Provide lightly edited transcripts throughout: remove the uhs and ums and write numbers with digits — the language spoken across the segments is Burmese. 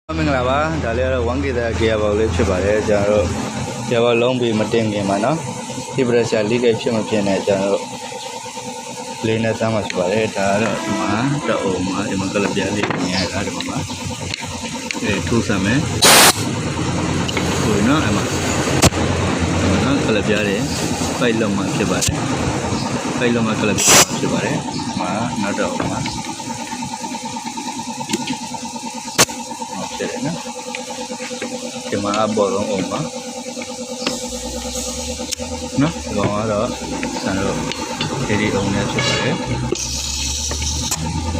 မင်္ဂလာပါဒါလေးကတော့1K သား gear box လေးဖြစ်ပါတယ်ကျွန်တော်တို့ gear box လုံးပြီးမတင်ခင်မှာเนาะဒီ pressure leakage ဖြစ်မဖြစ်နေကျွန်တော်တို့လေးနဲ့စမ်းမှာဖြစ်ပါတယ်ဒါကတော့ဒီမှာတအုံမှာဒီမှာကလပြားလေးမြင်ရတာဒီမှာထိုးစမ်းမယ်ဟိုเนาะအမနော်ကလပြားတွေပိုက်လုံးမှာဖြစ်ပါတယ်ပိုက်လုံးမှာကလပြားဖြစ်ပါတယ်မှာနောက်တော့မှာတယ်နော်ဒီမှာဘောလုံးအောင်ပါနော်ဘောကတော့ကျွန်တော်ဒီအောင်နေဖြစ်ပါတယ်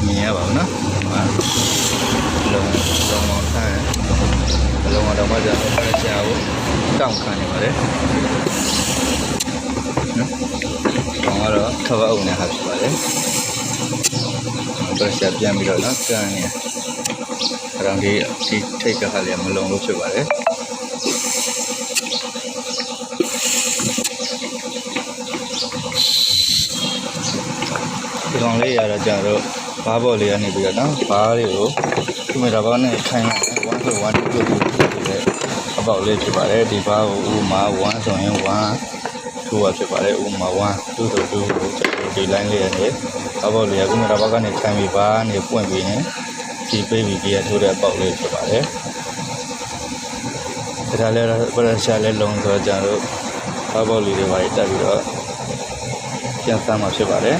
မြင်ရပါဘူးနော်ဒီမှာလုံးအောင်ဆန်းလုံးတော့မှကျွန်တော်ဖျားကိုတောင့်ခံနေပါတယ်နော်ဘောကတော့ထပ်အောင်နေဟာဖြစ်ပါတယ်ဘယ်ဆက်ပြန်ပြီးတော့နော်ကန်နေအရောင်ဒီထိတ်ကခါလေးမလုံးလို့ဖြစ်ပါတယ်ဒီကောင်လေးရတော့ကျွန်တော်တို့ဘားဘော်လေးကနေပြီးတော့နော်ဘားလေးကိုဒီမှာတော့နဲ့ခိုင်းလိုက်1 1 2 2အပေါက်လေးဖြစ်ပါတယ်ဒီဘားကိုဥမာ1ဆိုရင်1 2ဖြစ်ပါတယ်ဥမာ1 2ဆို2ကိုကျွန်တော်ဒီ line လေးနဲ့ဘားဘော်လေးကဒီမှာတော့ကနေခိုင်းပြီးဘားနေပွင့်ပြီးရင်ဒီပေးပြီးကြီးရထိုးတဲ့အပေါက်လေးဖြစ်ပါတယ်ဒါလည်းပရရှာလည်းလုံးဆိုတော့ကျွန်တော်တို့ဘားဘော်လေးတွေပါတက်ပြီးတော့ပြန်စမ်းမှာဖြစ်ပါတယ်